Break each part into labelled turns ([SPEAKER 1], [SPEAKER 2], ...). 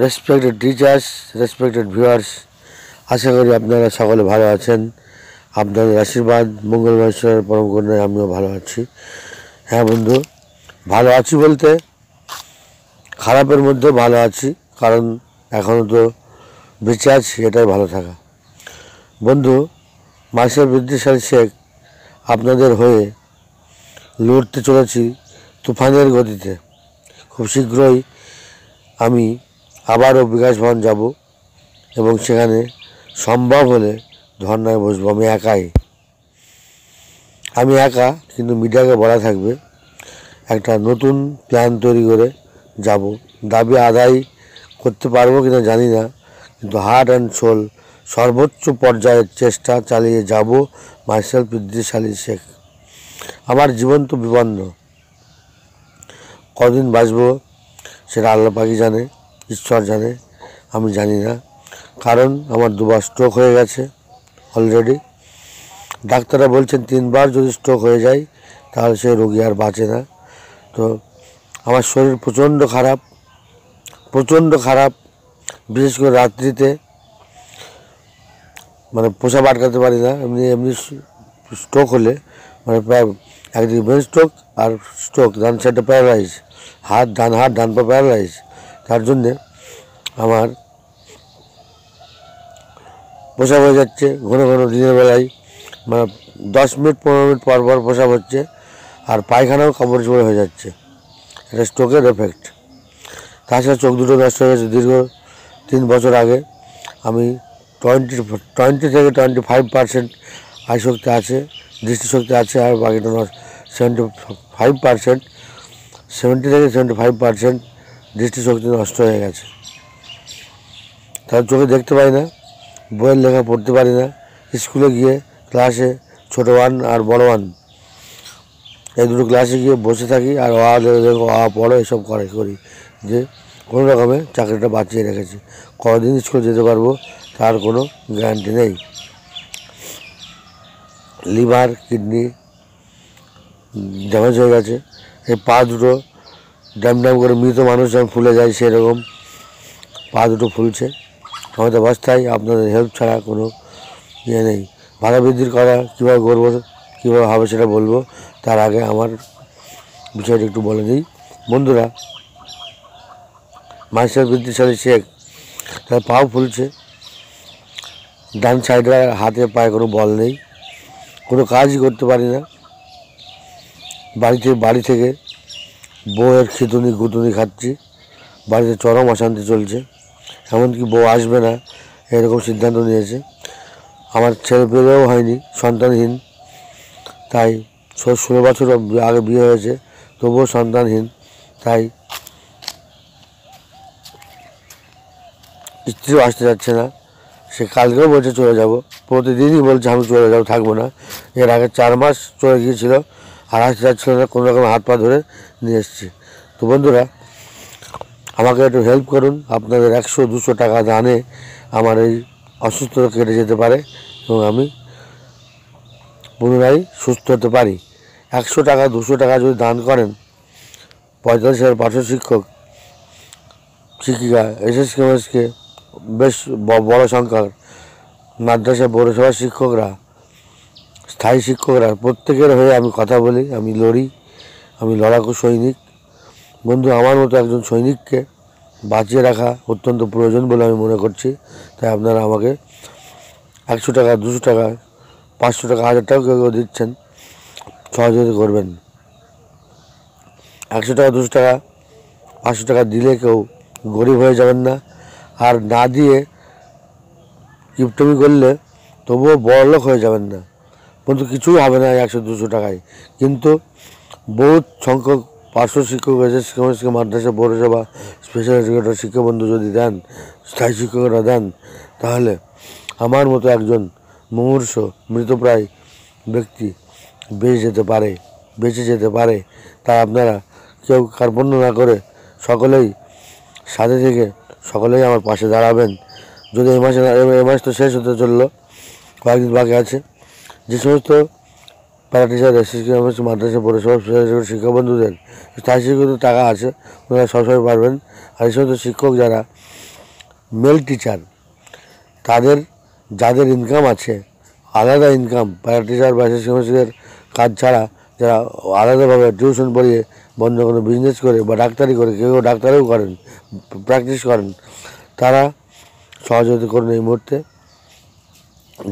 [SPEAKER 1] Respected teachers, respected viewers, আশা করি আপনারা সকলে ভালো আছেন। আপনাদের আশীর্বাদ, মঙ্গলবারের পরম করুণায় আমিও ভালো আছি। হ্যাঁ বন্ধু, ভালো আছি বলতে খারাপের মধ্যে ভালো আছি, কারণ এখনও তো বেঁচে আছি, এটাই ভালো থাকা। বন্ধু, মার্শাল বিদ্যাসাগর শেখ আপনাদের হয়ে লড়তে চলেছি তুফানের গতিতে। খুব শীঘ্রই আমি আবারও বিকাশ ভবন যাব এবং সেখানে সম্ভব হলে ধর্নায় বসবো। আমি একা, কিন্তু মিডিয়াকে বলা থাকবে একটা নতুন প্ল্যান তৈরি করে যাব। দাবি আদায় করতে পারবো কিনা জানি না, কিন্তু হার্ট অ্যান্ড সোল সর্বোচ্চ পর্যায়ের চেষ্টা চালিয়ে যাব। মার্শাল বিদ্যাসাগর শেখ, আমার জীবন তো বিপন্ন, কদিন বাঁচবো সেটা আল্লাহ পাকই জানে, ঈশ্বর জানে, আমি জানি না। কারণ আমার দুবার স্ট্রোক হয়ে গেছে অলরেডি। ডাক্তাররা বলছেন 3বার যদি স্ট্রোক হয়ে যায় তাহলে সে রোগী আর বাঁচে না। তো আমার শরীর প্রচণ্ড খারাপ, বিশেষ করে রাত্রিতে মানে পোষা আটকাতে পারি না। এমনি স্ট্রোক হলে মানে প্রায় একদিকে ব্রেন স্ট্রোক আর স্ট্রোক, ডান সাইডে প্যারালাইজ, ডান হাত ডান পা প্যারালাইজ। তার জন্যে আমার প্রসাব হয়ে যাচ্ছে ঘন ঘন দিনের বেলায়, মানে 10 মিনিট 15 মিনিট পর পর প্রসাব হচ্ছে, আর পায়খানাও কাপড় চোপড় হয়ে যাচ্ছে। এটা স্ট্রোকের এফেক্ট। তাছাড়া চোখ দুটো নষ্ট হয়ে গেছে। দীর্ঘ 3 বছর আগে আমি 20 থেকে 25% আয় শক্তি আছে, দৃষ্টিশক্তি আছে, আর বাকিটা 75%, 70 থেকে 75% দৃষ্টিশক্তি নষ্ট হয়ে গেছে। তার চোখে দেখতে পাই না, বইয়ের লেখা পড়তে পারি না। স্কুলে গিয়ে ক্লাসে ছোটো 1 আর বড় 1 এই দুটো ক্লাসে গিয়ে বসে থাকি আর পড়ো এসব করি, যে কোনো রকমে চাকরিটা বাঁচিয়ে রেখেছি। কদিন স্কুল যেতে পারবো তার কোনো গ্যারান্টি নেই। লিভার কিডনি ড্যামেজ হয়ে গেছে। এই পা দুটো ড্যাম করে মৃত মানুষ যেমন ফুলে যায় সেরকম পা দুটো ফুলছে। আমাদের অবস্থায় আপনাদের হেল্প ছাড়া কোনো ইয়ে নেই। ভাড়া বৃদ্ধির কথা কীভাবে করবো, কীভাবে হবে সেটা বলবো। তার আগে আমার বিষয়টা একটু বলে দিই। বন্ধুরা, মার্শাল বিদ্যাসাগর শেখ তার পাও ফুলছে, ডান সাইডে হাতে পায়ে কোনো বল নেই, কোনো কাজই করতে পারি না। বাড়ি থেকে বউয়ের গুতুনি খাচ্ছি। বাড়িতে চরম অশান্তি চলছে, এমনকি বউ আসবে না এরকম সিদ্ধান্ত নিয়েছে। আমার ছেলে পেলেও হয়নি, সন্তানহীন। তাই 16 বছর আগে বিয়ে হয়েছে, তবুও সন্তানহীন। তাই স্ত্রীও আসতে যাচ্ছে না। সে কালকেও বলছে চলে যাব, প্রতিদিনই বলছে আমি চলে যাব, থাকবো না। এর আগে 4 মাস চলে গিয়েছিল আর আসতে যাচ্ছিল না, কোনো রকম হাত পা ধরে নিয়ে এসেছি। তো বন্ধুরা, আমাকে একটু হেল্প করুন। আপনাদের 100-200 টাকা দানে আমার এই অসুস্থতা কেটে যেতে পারে এবং আমি পুনরায় সুস্থ হতে পারি। 100 টাকা 200 টাকা যদি দান করেন, 45,500 শিক্ষক শিক্ষিকা এসএসকে বেশ বড় সংখ্যার মাদ্রাসা পৌরসভার শিক্ষকরা, স্থায়ী শিক্ষকরা, প্রত্যেকের হয়ে আমি কথা বলি, আমি লড়ি, আমি লড়াকু সৈনিক। বন্ধু, আমার মতো একজন সৈনিককে বাঁচিয়ে রাখা অত্যন্ত প্রয়োজন বলে আমি মনে করছি। তাই আপনারা আমাকে 100 টাকা 200 টাকা 500 টাকা 1000 টাকা কেউ দিচ্ছেন, সহযোগিতা করবেন। 100 টাকা 200 টাকা 500 টাকা দিলে কেউ গরিব হয়ে যাবেন না, আর না দিয়ে কিপটমি করলে তবুও বড়লোক হয়ে যাবেন না। বন্ধু, কিছুই হবে না 100-200 টাকায়, কিন্তু বহুত সংখ্যক পার্শ্ব শিক্ষক এসএসকে মাদ্রাসা পৌরসভা স্পেশাল এডুকেটর শিক্ষাবন্ধু যদি দেন, স্থায়ী শিক্ষকরা দেন, তাহলে আমার মতো একজন মুমূর্ষ মৃতপ্রায় ব্যক্তি বেঁচে যেতে পারে। তাই আপনারা কেউ কার্পণ্য না করে সকলেই সাথে থেকে সকলেই আমার পাশে দাঁড়াবেন। যদি এই মাস তো শেষ হতে চললো, কয়েকদিন বাকি আছে। যে সমস্ত প্যারা টিচার এসএসকে মাদ্রাসা পৌরসভা শিক্ষাবন্ধুদের স্থায়ী শিক্ষকদের টাকা আছে, ওনারা সবসময় পারবেন। আর এই সমস্ত শিক্ষক যারা মেল টিচার, তাদের যাদের ইনকাম আছে, আলাদা ইনকাম, প্যারা টিচার বা অ্যাসিস্ট্যান্ট কাজ ছাড়া যারা আলাদাভাবে টিউশন পড়িয়ে বন্ধ কোনো বিজনেস করে বা ডাক্তারি করে, কেউ ডাক্তারিও করেন, প্র্যাকটিস করেন, তারা সহযোগিতা করুন এই মুহূর্তে।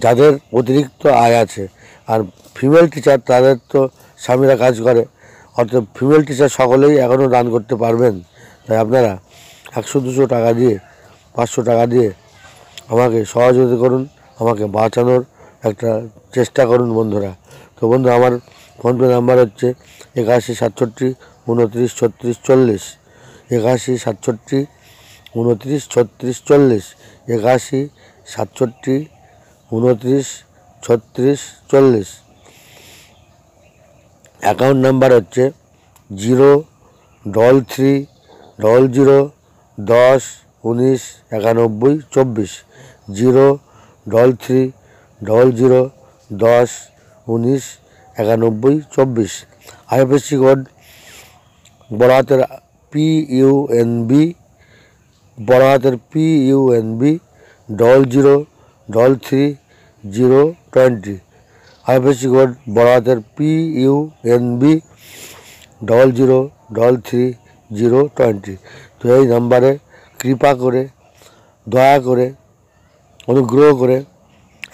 [SPEAKER 1] যাদের অতিরিক্ত আয় আছে, আর ফিমেল টিচার তাদের তো স্বামীরা কাজ করে, অর্থাৎ ফিমেল টিচার সকলেই এখনও দান করতে পারবেন। তাই আপনারা 100-200 টাকা দিয়ে, 500 টাকা দিয়ে আমাকে সহযোগিতা করুন, আমাকে বাঁচানোর একটা চেষ্টা করুন বন্ধুরা। তো বন্ধু, আমার ফোনপে নাম্বার হচ্ছে 81 67 29 36 40, 81 67 29 36 40, 81 67 29 36 40। অ্যাকাউন্ট নাম্বার হচ্ছে 033 00 10 19 91 24, 033 00 10 19 91 24। আইএফএসসি কোড বড় হাতের PUNB, বড় হাতের PUNB 00 33 020। আইএফএসসি কোড বড় হাতের PUNB 00 33 020। তো এই নাম্বারে কৃপা করে, দয়া করে, অনুগ্রহ করে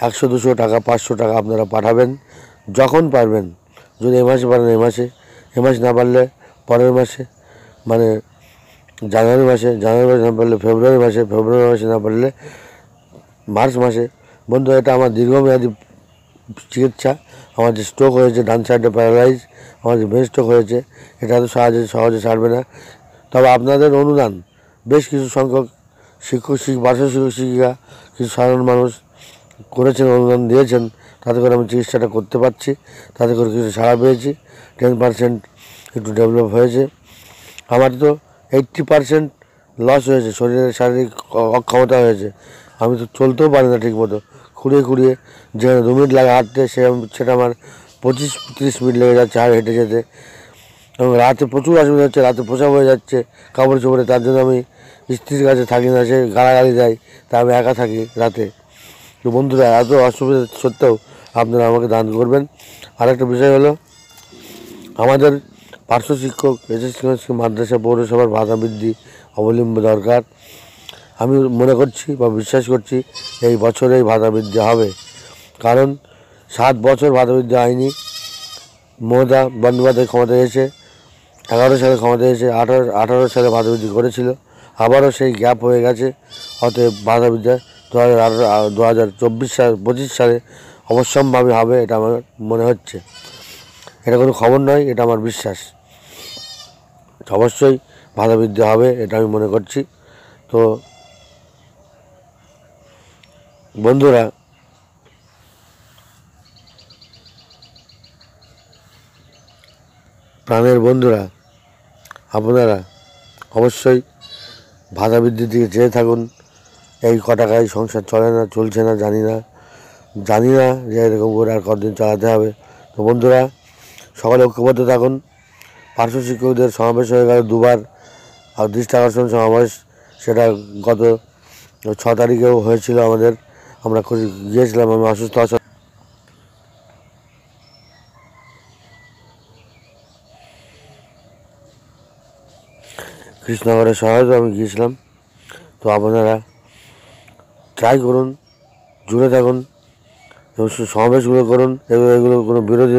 [SPEAKER 1] 100-200 টাকা, 500 টাকা আপনারা পাঠাবেন যখন পারবেন। যদি এ মাসে পারেন এ মাসে, এ মাসে না পারলে পরের মাসে, মানে জানুয়ারি মাসে না পারলে ফেব্রুয়ারি মাসে, ফেব্রুয়ারি মাসে না পারলে মার্চ মাসে। বন্ধু, এটা আমার দীর্ঘমেয়াদী চিকিৎসা। আমার যে স্ট্রোক হয়েছে, ডান সাইডে প্যারালাইজ, আমার যে ব্রেন স্ট্রোক হয়েছে, এটা তো সহজে ছাড়বে না। তবে আপনাদের অনুদান, বেশ কিছু সংখ্যক পার্শ্ব শিক্ষিকা, কিছু সাধারণ মানুষ করেছেন, অনুদান দিয়েছেন, তাতে করে আমি চিকিৎসাটা করতে পারছি, তাতে করে কিছু ছাড়া পেয়েছি। 10% একটু ডেভেলপ হয়েছে। আমার তো 80% লস হয়েছে, শরীরের শারীরিক অক্ষমতা হয়েছে। আমি তো চলতেও পারি না ঠিকমতো, খুঁড়িয়ে যেখানে 2 মিনিট লাগে হাঁটতে, সেটা আমার 25-30 মিনিট লেগে যাচ্ছে আর হেঁটে যেতে। এবং রাতে প্রচুর অসুবিধা হচ্ছে, রাতে প্রসাব হয়ে যাচ্ছে কাপড় চোপড়ে। তার জন্য আমি স্ত্রীর কাছে থাকি না, সে গালাগালি দেয়, তা আমি একা থাকি রাতে। তো বন্ধুরা, এত অসুবিধা সত্ত্বেও আপনারা আমাকে দান করবেন। আরেকটা বিষয় হলো, আমাদের পার্শ্ব শিক্ষক, এসএসসি মাদ্রাসা পৌরসভার ভাতা বৃদ্ধি অবলম্বন দরকার। আমি মনে করছি বা বিশ্বাস করছি এই বছরেই ভাতা বৃদ্ধি হবে, কারণ 7 বছর ভাতা বৃদ্ধি হয়নি। মমতা বন্দ্যোপাধ্যায় ক্ষমতায় এসে 11 সালে ক্ষমতায় এসে 18 সালে ভাতা বৃদ্ধি করেছিল, আবারও সেই গ্যাপ হয়ে গেছে। অতএব ভাতা বৃদ্ধি 2024 সালে অবশ্যম্ভাবী হবে, এটা আমার মনে হচ্ছে। এটা কোনো খবর নয়, এটা আমার বিশ্বাস। অবশ্যই ভাতা বৃদ্ধি হবে, এটা আমি মনে করছি। তো বন্ধুরা, প্রাণের বন্ধুরা, আপনারা অবশ্যই ভাতা বৃদ্ধির দিকে চেয়ে থাকুন। এই ক টাকায় সংসার চলে না, চলছে না, জানি না যে এরকম করে আর কতদিন চালাতে হবে। তো বন্ধুরা, সকলে ঐক্যবদ্ধ থাকুন। পার্শ্ব শিক্ষকদের সমাবেশ হয়ে গেল 2বার, আর দৃষ্টি আকর্ষণ সমাবেশ, সেটা গত 6 তারিখেও হয়েছিল আমাদের। আমরা গিয়েছিলাম, আমি অসুস্থ কৃষ্ণনগরের সহায়তা আমি গিয়েছিলাম। তো আপনারা ট্রাই করুন, জুড়ে থাকুন এবং সমাবেশগুলো করুন। এগুলো কোনো বিরোধী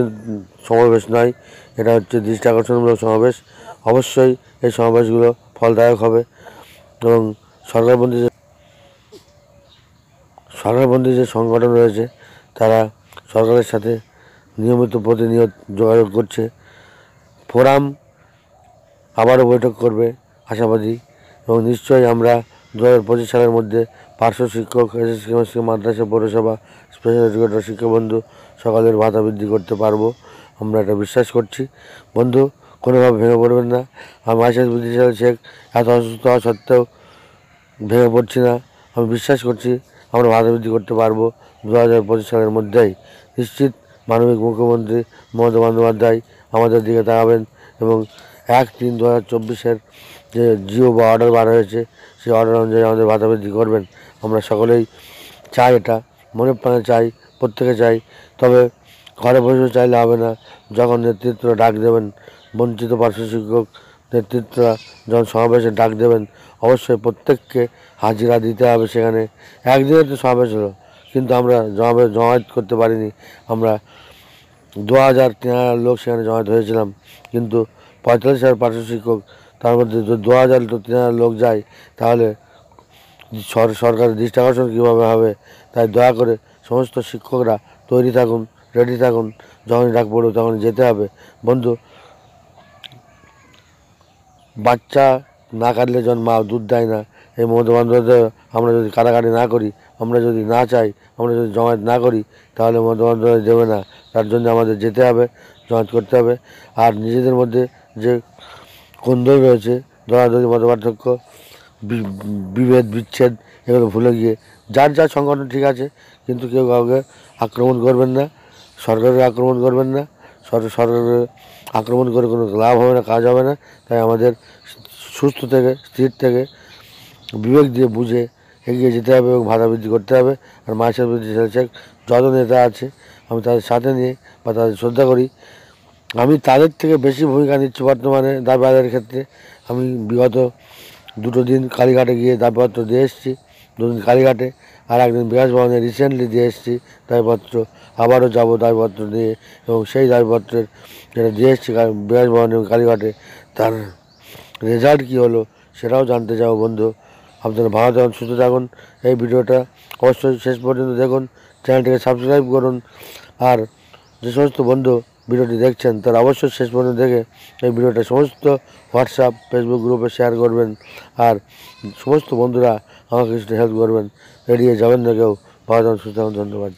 [SPEAKER 1] সমাবেশ নয়, এটা হচ্ছে দৃষ্টি আকর্ষণমূলক সমাবেশ। অবশ্যই এই সমাবেশগুলো ফলদায়ক হবে এবং সরকারপন্থী যে সংগঠন রয়েছে, তারা সরকারের সাথে নিয়মিত প্রতিনিয়ত যোগাযোগ করছে। ফোরাম আবারও বৈঠক করবে আশাবাদী, এবং নিশ্চয়ই আমরা 2025 সালের মধ্যে পার্শ্ব শিক্ষক, এসএসসি মাদ্রাসা পৌরসভা, স্পেশাল এডুকেটর শিক্ষাবন্ধু সকলের ভাতা বৃদ্ধি করতে পারবো, আমরা এটা বিশ্বাস করছি। বন্ধু, কোনোভাবে ভেঙে পড়বেন না। আমি আশিস বুদ্ধিশালী শেখ, এত অসুস্থ হওয়া সত্ত্বেও ভেঙে পড়ছি না। আমি বিশ্বাস করছি আমরা ভাতা বৃদ্ধি করতে পারবো 2025 সালের মধ্যেই। নিশ্চিত মাননীয় মুখ্যমন্ত্রী মমতা বন্দ্যোপাধ্যায় আমাদের দিকে তাকাবেন এবং 1-3-2024 যে জিও বা অর্ডার বার হয়েছে, সেই অর্ডার অনুযায়ী আমাদের ভাতা বৃদ্ধি করবেন। আমরা সকলেই চাই, এটা মনে প্রাণে চাই, প্রত্যেকে চাই। তবে ঘরে বসে চাইলে হবে না, যখন নেতৃত্বরা ডাক দেবেন, বঞ্চিত পার্শ্ব শিক্ষক নেতৃত্বরা যখন সমাবেশে ডাক দেবেন, অবশ্যই প্রত্যেককে হাজিরা দিতে হবে। সেখানে একদিনের তো সমাবেশ হলো, কিন্তু আমরা জমায়েত করতে পারিনি। আমরা 2000-3000 লোক সেখানে জমায়েত হয়েছিলাম, কিন্তু 45,000 পার্শ্ব শিক্ষক, তার মধ্যে যদি 2000-3000 লোক যায়, তাহলে সরকারের দৃষ্টি আকর্ষণ কীভাবে হবে? তাই দয়া করে সমস্ত শিক্ষকরা তৈরি থাকুন, রেডি থাকুন, যখনই ডাক পড়বে তখনই যেতে হবে। বন্ধু, বাচ্চা না কাটলে যখন মা দুধ দেয় না, এই মমতা বন্দ্যোপাধ্যায় আমরা যদি কাটাকাটি না করি, আমরা যদি না চাই, আমরা যদি জমায়েত না করি, তাহলে মমতা বন্দ্যোপাধ্যায় দেবে না। তার জন্য আমাদের যেতে হবে, জমায়েত করতে হবে। আর নিজেদের মধ্যে যে কোন্দল রয়েছে, দরাদরি মতপার্থক্য, বিভেদ বিচ্ছেদ, এগুলো ভুলে গিয়ে যার যার সংগঠন ঠিক আছে, কিন্তু কেউ কাউকে আক্রমণ করবেন না, সরকারকে আক্রমণ করবেন না। সরকারকে আক্রমণ করে কোনো লাভ হবে না, কাজ হবে না। তাই আমাদের সুস্থ থেকে, স্থির থেকে, বিবেক দিয়ে বুঝে এগিয়ে যেতে হবে এবং ভাতা বৃদ্ধি করতে হবে। আর মাসের বৃদ্ধি চলছে, যত নেতা আছে আমি তাদের সাথে নিয়ে বা তাদের শ্রদ্ধা করি। আমি তাদের থেকে বেশি ভূমিকা নিচ্ছি বর্তমানে দাবি আদায়ের ক্ষেত্রে। আমি বিগত 2 দিন কালীঘাটে গিয়ে দাবিপত্র দিয়ে এসেছি, 2 দিন কালীঘাটে, আর একদিন বিকাশ ভবনে রিসেন্টলি দিয়ে এসেছি দাবিপত্র। আবারও যাবো দাবিপত্র দিয়ে, এবং সেই দাবিপত্রের যেটা দিয়ে এসেছি বিকাশ ভবনে এবং কালীঘাটে, তার রেজাল্ট কী হলো সেটাও জানতে চাও। বন্ধু, আপনারা ভালো থাকুন, সুস্থ থাকুন। এই ভিডিওটা অবশ্যই শেষ পর্যন্ত দেখুন, চ্যানেলটিকে সাবস্ক্রাইব করুন। আর যে সমস্ত বন্ধু ভিডিওটি দেখছেন, তারা অবশ্যই শেষ পর্যন্ত দেখে এই ভিডিওটা সমস্ত হোয়াটসঅ্যাপ, ফেসবুক গ্রুপে শেয়ার করবেন। আর সমস্ত বন্ধুরা আমাকে কিছুটা হেল্প করবেন, এড়িয়ে যাবেন না কেউ। ভালো থাকুন, সুস্থ থাকুন, ধন্যবাদ।